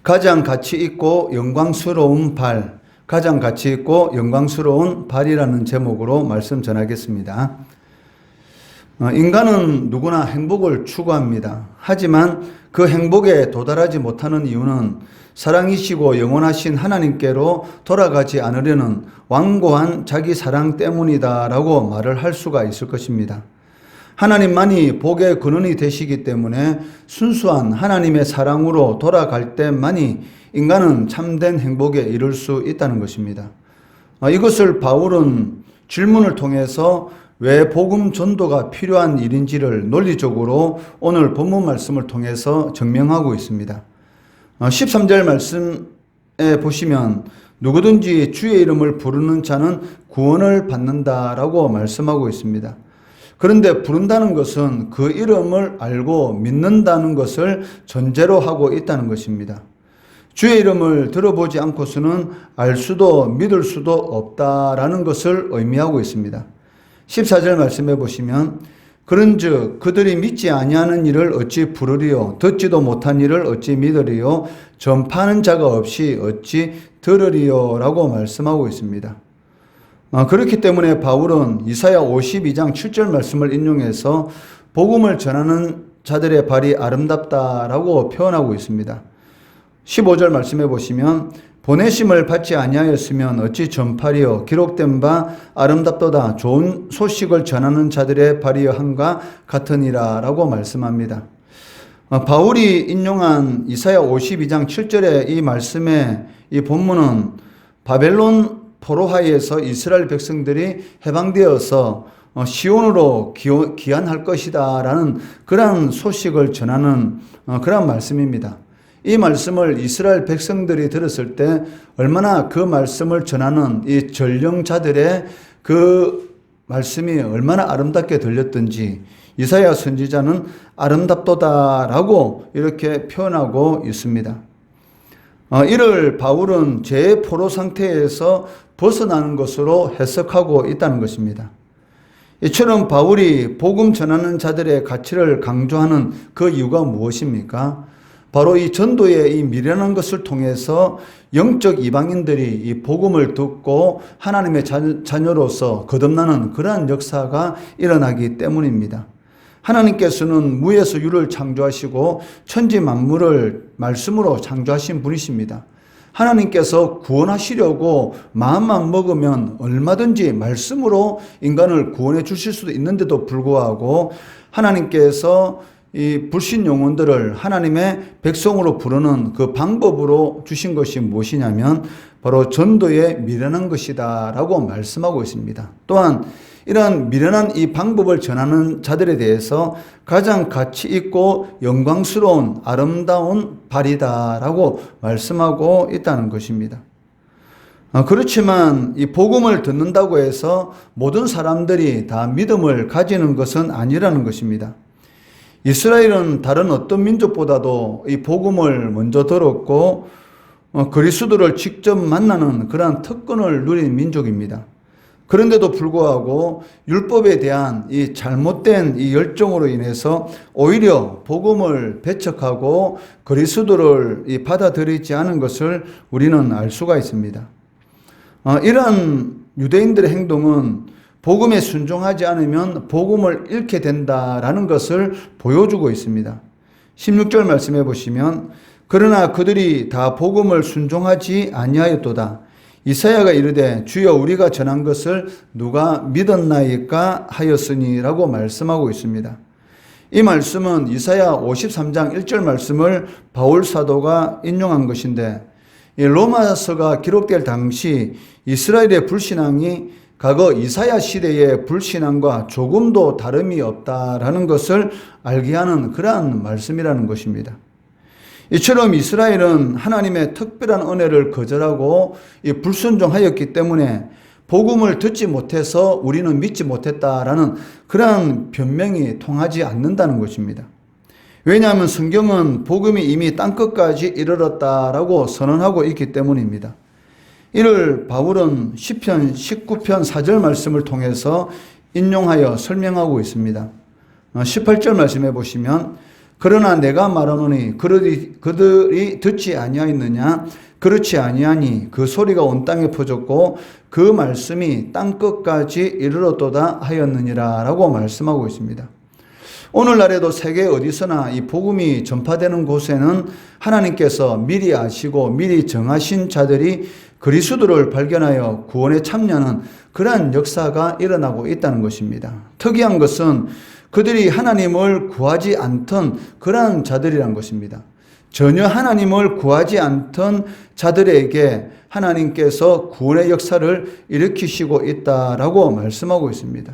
가장 가치 있고 영광스러운 발, 가장 가치 있고 영광스러운 발이라는 제목으로 말씀 전하겠습니다. 인간은 누구나 행복을 추구합니다. 하지만 그 행복에 도달하지 못하는 이유는 사랑이시고 영원하신 하나님께로 돌아가지 않으려는 완고한 자기 사랑 때문이다라고 말을 할 수가 있을 것입니다. 하나님만이 복의 근원이 되시기 때문에 순수한 하나님의 사랑으로 돌아갈 때만이 인간은 참된 행복에 이를 수 있다는 것입니다. 이것을 바울은 질문을 통해서 왜 복음 전도가 필요한 일인지를 논리적으로 오늘 본문 말씀을 통해서 증명하고 있습니다. 13절 말씀에 보시면 누구든지 주의 이름을 부르는 자는 구원을 받는다라고 말씀하고 있습니다. 그런데 부른다는 것은 그 이름을 알고 믿는다는 것을 전제로 하고 있다는 것입니다. 주의 이름을 들어보지 않고서는 알 수도 믿을 수도 없다라는 것을 의미하고 있습니다. 14절 말씀해 보시면 그런즉 그들이 믿지 아니하는 일을 어찌 부르리요 듣지도 못한 일을 어찌 믿으리요 전파하는 자가 없이 어찌 들으리요 라고 말씀하고 있습니다. 그렇기 때문에 바울은 이사야 52장 7절 말씀을 인용해서 복음을 전하는 자들의 발이 아름답다라고 표현하고 있습니다. 15절 말씀해 보시면 보내심을 받지 아니하였으면 어찌 전파리요 기록된 바 아름답도다 좋은 소식을 전하는 자들의 발이여 함과 같으니라 라고 말씀합니다. 바울이 인용한 이사야 52장 7절의 이 말씀의 이 본문은 바벨론 포로하에서 이스라엘 백성들이 해방되어서 시온으로 귀환할 것이다 라는 그런 소식을 전하는 그런 말씀입니다. 이 말씀을 이스라엘 백성들이 들었을 때 얼마나 그 말씀을 전하는 이 전령자들의 그 말씀이 얼마나 아름답게 들렸던지 이사야 선지자는 아름답도다라고 이렇게 표현하고 있습니다. 이를 바울은 재포로 상태에서 벗어나는 것으로 해석하고 있다는 것입니다. 이처럼 바울이 복음 전하는 자들의 가치를 강조하는 그 이유가 무엇입니까? 바로 이 전도의 이 미련한 것을 통해서 영적 이방인들이 이 복음을 듣고 하나님의 자녀로서 거듭나는 그러한 역사가 일어나기 때문입니다. 하나님께서는 무에서 유를 창조하시고 천지 만물을 말씀으로 창조하신 분이십니다. 하나님께서 구원하시려고 마음만 먹으면 얼마든지 말씀으로 인간을 구원해 주실 수도 있는데도 불구하고 하나님께서 이 불신 영혼들을 하나님의 백성으로 부르는 그 방법으로 주신 것이 무엇이냐면 바로 전도에 미련한 것이다 라고 말씀하고 있습니다. 또한 이러한 미련한 이 방법을 전하는 자들에 대해서 가장 가치 있고 영광스러운 아름다운 발이다 라고 말씀하고 있다는 것입니다. 그렇지만 이 복음을 듣는다고 해서 모든 사람들이 다 믿음을 가지는 것은 아니라는 것입니다. 이스라엘은 다른 어떤 민족보다도 이 복음을 먼저 들었고 그리스도를 직접 만나는 그러한 특권을 누린 민족입니다. 그런데도 불구하고 율법에 대한 이 잘못된 이 열정으로 인해서 오히려 복음을 배척하고 그리스도를 받아들이지 않은 것을 우리는 알 수가 있습니다. 이러한 유대인들의 행동은 복음에 순종하지 않으면 복음을 잃게 된다라는 것을 보여주고 있습니다. 16절 말씀해 보시면 그러나 그들이 다 복음을 순종하지 아니하였도다. 이사야가 이르되 주여 우리가 전한 것을 누가 믿었나이까 하였으니라고 말씀하고 있습니다. 이 말씀은 이사야 53장 1절 말씀을 바울 사도가 인용한 것인데 이 로마서가 기록될 당시 이스라엘의 불신앙이 과거 이사야 시대의 불신앙과 조금도 다름이 없다라는 것을 알게 하는 그러한 말씀이라는 것입니다. 이처럼 이스라엘은 하나님의 특별한 은혜를 거절하고 불순종하였기 때문에 복음을 듣지 못해서 우리는 믿지 못했다라는 그러한 변명이 통하지 않는다는 것입니다. 왜냐하면 성경은 복음이 이미 땅끝까지 이르렀다라고 선언하고 있기 때문입니다. 이를 바울은 시편 19편 4절 말씀을 통해서 인용하여 설명하고 있습니다. 18절 말씀해 보시면 그러나 내가 말하노니 그들이 듣지 아니하였느냐? 그렇지 아니하니 그 소리가 온 땅에 퍼졌고 그 말씀이 땅 끝까지 이르렀도다 하였느니라 라고 말씀하고 있습니다. 오늘날에도 세계 어디서나 이 복음이 전파되는 곳에는 하나님께서 미리 아시고 미리 정하신 자들이 그리스도를 발견하여 구원에 참여하는 그러한 역사가 일어나고 있다는 것입니다. 특이한 것은 그들이 하나님을 구하지 않던 그러한 자들이란 것입니다. 전혀 하나님을 구하지 않던 자들에게 하나님께서 구원의 역사를 일으키시고 있다라고 말씀하고 있습니다.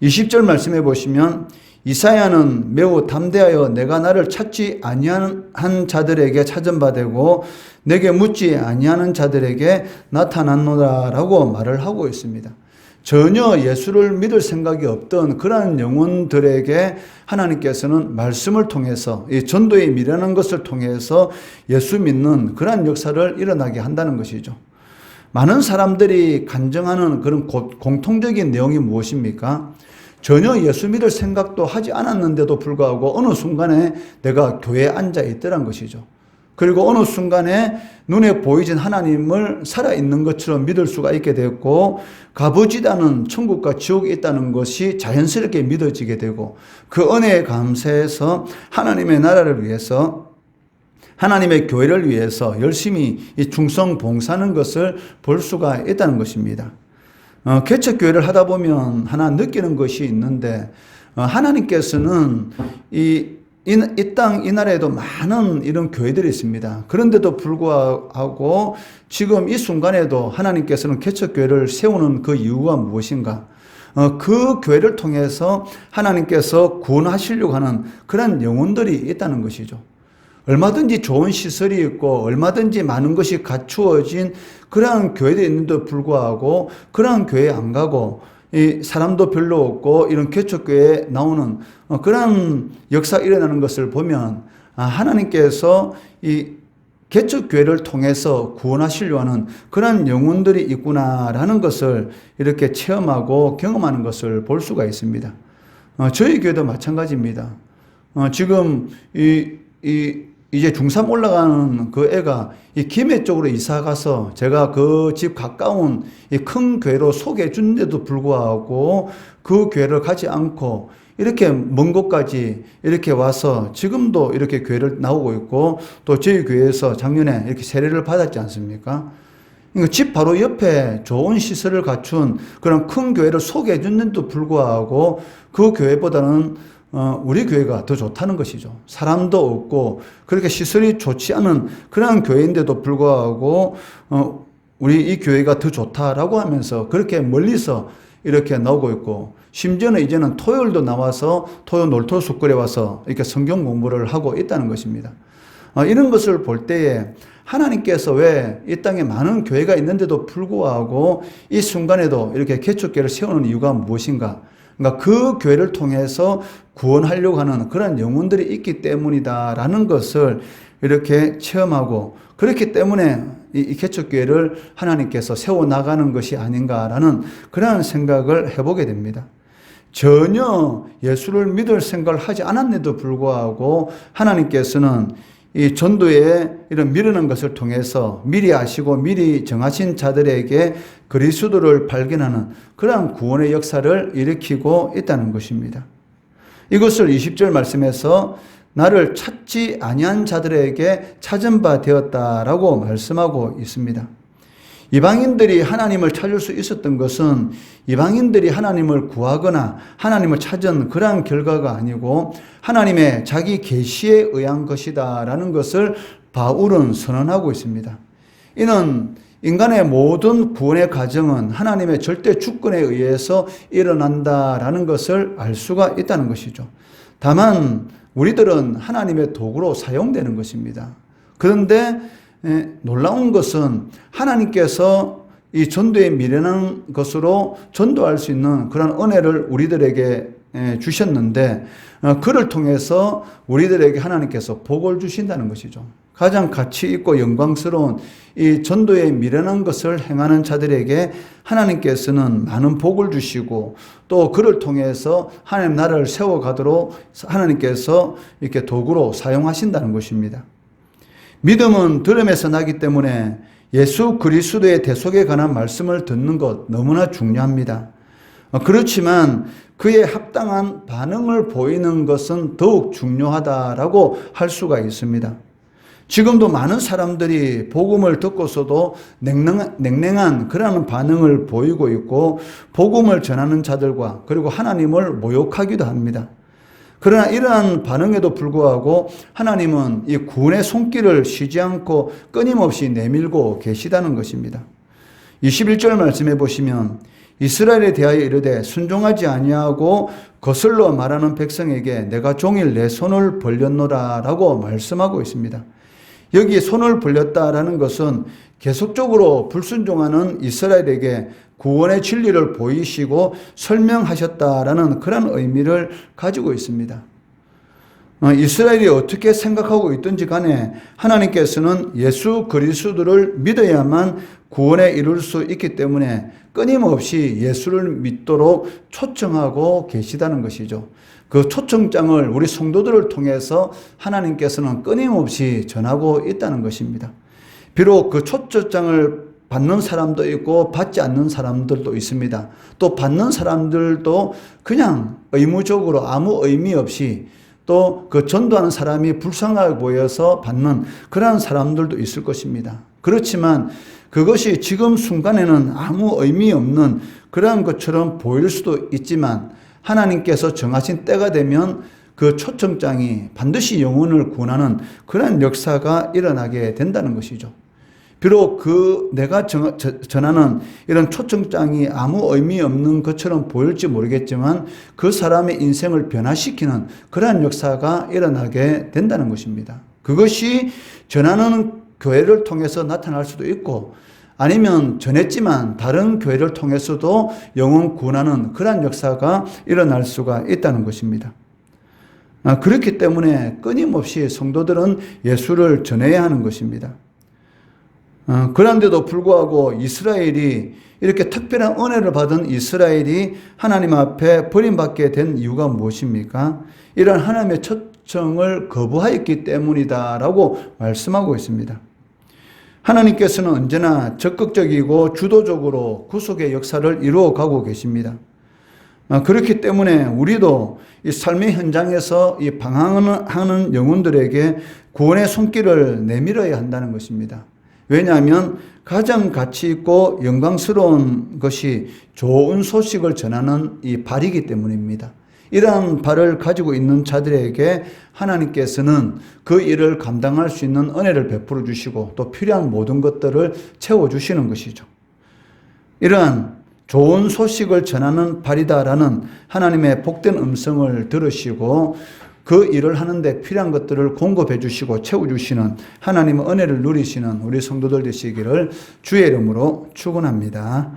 20절 말씀해 보시면 이사야는 매우 담대하여 내가 나를 찾지 아니한 자들에게 찾은 바 되고 내게 묻지 아니하는 자들에게 나타났노라라고 말을 하고 있습니다. 전혀 예수를 믿을 생각이 없던 그러한 영혼들에게 하나님께서는 말씀을 통해서 이 전도에 미련한 것을 통해서 예수 믿는 그러한 역사를 일어나게 한다는 것이죠. 많은 사람들이 간증하는 그런 공통적인 내용이 무엇입니까? 전혀 예수 믿을 생각도 하지 않았는데도 불구하고 어느 순간에 내가 교회에 앉아 있더란 것이죠. 그리고 어느 순간에 눈에 보이진 하나님을 살아있는 것처럼 믿을 수가 있게 되었고 값어지다는 천국과 지옥이 있다는 것이 자연스럽게 믿어지게 되고 그 은혜에 감사해서 하나님의 나라를 위해서 하나님의 교회를 위해서 열심히 이 충성 봉사하는 것을 볼 수가 있다는 것입니다. 개척교회를 하다 보면 하나 느끼는 것이 있는데 하나님께서는 이 땅, 이 나라에도 많은 이런 교회들이 있습니다. 그런데도 불구하고 지금 이 순간에도 하나님께서는 개척교회를 세우는 그 이유가 무엇인가? 그 교회를 통해서 하나님께서 구원하시려고 하는 그런 영혼들이 있다는 것이죠. 얼마든지 좋은 시설이 있고 얼마든지 많은 것이 갖추어진 그러한 교회도 있는데도 불구하고 그러한 교회에 안 가고 이 사람도 별로 없고 이런 개척교회에 나오는 그런 역사가 일어나는 것을 보면 하나님께서 이 개척교회를 통해서 구원하시려고 하는 그런 영혼들이 있구나라는 것을 이렇게 체험하고 경험하는 것을 볼 수가 있습니다. 저희 교회도 마찬가지입니다. 지금 이제 중3 올라가는 그 애가 이 김해 쪽으로 이사 가서 제가 그 집 가까운 이 큰 교회로 소개해 준데도 불구하고 그 교회를 가지 않고 이렇게 먼 곳까지 이렇게 와서 지금도 이렇게 교회를 나오고 있고 또 저희 교회에서 작년에 이렇게 세례를 받았지 않습니까? 그러니까 집 바로 옆에 좋은 시설을 갖춘 그런 큰 교회를 소개해 줬는데도 불구하고 그 교회보다는 우리 교회가 더 좋다는 것이죠. 사람도 없고 그렇게 시설이 좋지 않은 그런 교회인데도 불구하고 우리 이 교회가 더 좋다라고 하면서 그렇게 멀리서 이렇게 나오고 있고 심지어는 이제는 토요일도 나와서 토요 놀토 숙걸에 와서 이렇게 성경 공부를 하고 있다는 것입니다. 이런 것을 볼 때에 하나님께서 왜 이 땅에 많은 교회가 있는데도 불구하고 이 순간에도 이렇게 개척교회를 세우는 이유가 무엇인가? 그러니까 그 교회를 통해서 구원하려고 하는 그런 영혼들이 있기 때문이다라는 것을 이렇게 체험하고 그렇기 때문에 이 개척교회를 하나님께서 세워나가는 것이 아닌가라는 그런 생각을 해보게 됩니다. 전혀 예수를 믿을 생각을 하지 않았는데도 불구하고 하나님께서는 이 전도에 이런 미루는 것을 통해서 미리 아시고 미리 정하신 자들에게 그리스도를 발견하는 그러한 구원의 역사를 일으키고 있다는 것입니다. 이것을 20절 말씀에서 나를 찾지 아니한 자들에게 찾은 바 되었다라고 말씀하고 있습니다. 이방인들이 하나님을 찾을 수 있었던 것은 이방인들이 하나님을 구하거나 하나님을 찾은 그러한 결과가 아니고 하나님의 자기 계시에 의한 것이다라는 것을 바울은 선언하고 있습니다. 이는 인간의 모든 구원의 과정은 하나님의 절대 주권에 의해서 일어난다라는 것을 알 수가 있다는 것이죠. 다만 우리들은 하나님의 도구로 사용되는 것입니다. 그런데 놀라운 것은 하나님께서 이 전도에 미련한 것으로 전도할 수 있는 그런 은혜를 우리들에게 주셨는데 그를 통해서 우리들에게 하나님께서 복을 주신다는 것이죠. 가장 가치 있고 영광스러운 이 전도에 미련한 것을 행하는 자들에게 하나님께서는 많은 복을 주시고 또 그를 통해서 하나님 나라를 세워가도록 하나님께서 이렇게 도구로 사용하신다는 것입니다. 믿음은 들음에서 나기 때문에 예수 그리스도의 대속에 관한 말씀을 듣는 것 너무나 중요합니다. 그렇지만 그에 합당한 반응을 보이는 것은 더욱 중요하다라고 할 수가 있습니다. 지금도 많은 사람들이 복음을 듣고서도 냉랭한 그런 반응을 보이고 있고 복음을 전하는 자들과 그리고 하나님을 모욕하기도 합니다. 그러나 이러한 반응에도 불구하고 하나님은 이 구원의 손길을 쉬지 않고 끊임없이 내밀고 계시다는 것입니다. 21절 말씀해 보시면 이스라엘에 대하여 이르되 순종하지 아니하고 거슬러 말하는 백성에게 내가 종일 내 손을 벌렸노라 라고 말씀하고 있습니다. 여기 손을 벌렸다라는 것은 계속적으로 불순종하는 이스라엘에게 구원의 진리를 보이시고 설명하셨다라는 그런 의미를 가지고 있습니다. 이스라엘이 어떻게 생각하고 있든지 간에 하나님께서는 예수 그리스도를 믿어야만 구원에 이룰 수 있기 때문에 끊임없이 예수를 믿도록 초청하고 계시다는 것이죠. 그 초청장을 우리 성도들을 통해서 하나님께서는 끊임없이 전하고 있다는 것입니다. 비록 그 초청장을 받는 사람도 있고 받지 않는 사람들도 있습니다. 또 받는 사람들도 그냥 의무적으로 아무 의미 없이 또 그 전도하는 사람이 불쌍하게 보여서 받는 그러한 사람들도 있을 것입니다. 그렇지만 그것이 지금 순간에는 아무 의미 없는 그러한 것처럼 보일 수도 있지만 하나님께서 정하신 때가 되면 그 초청장이 반드시 영혼을 구원하는 그러한 역사가 일어나게 된다는 것이죠. 비록 내가 전하는 이런 초청장이 아무 의미 없는 것처럼 보일지 모르겠지만 그 사람의 인생을 변화시키는 그러한 역사가 일어나게 된다는 것입니다. 그것이 전하는 교회를 통해서 나타날 수도 있고 아니면 전했지만 다른 교회를 통해서도 영혼 구원하는 그러한 역사가 일어날 수가 있다는 것입니다. 그렇기 때문에 끊임없이 성도들은 예수를 전해야 하는 것입니다. 그런데도 불구하고 이스라엘이 이렇게 특별한 은혜를 받은 이스라엘이 하나님 앞에 버림받게 된 이유가 무엇입니까? 이런 하나님의 초청을 거부하였기 때문이다라고 말씀하고 있습니다. 하나님께서는 언제나 적극적이고 주도적으로 구속의 역사를 이루어가고 계십니다. 그렇기 때문에 우리도 이 삶의 현장에서 이 방황하는 영혼들에게 구원의 손길을 내밀어야 한다는 것입니다. 왜냐하면 가장 가치 있고 영광스러운 것이 좋은 소식을 전하는 이 발이기 때문입니다. 이러한 발을 가지고 있는 자들에게 하나님께서는 그 일을 감당할 수 있는 은혜를 베풀어 주시고 또 필요한 모든 것들을 채워주시는 것이죠. 이러한 좋은 소식을 전하는 발이다라는 하나님의 복된 음성을 들으시고 그 일을 하는데 필요한 것들을 공급해 주시고 채워주시는 하나님의 은혜를 누리시는 우리 성도들 되시기를 주의 이름으로 축원합니다.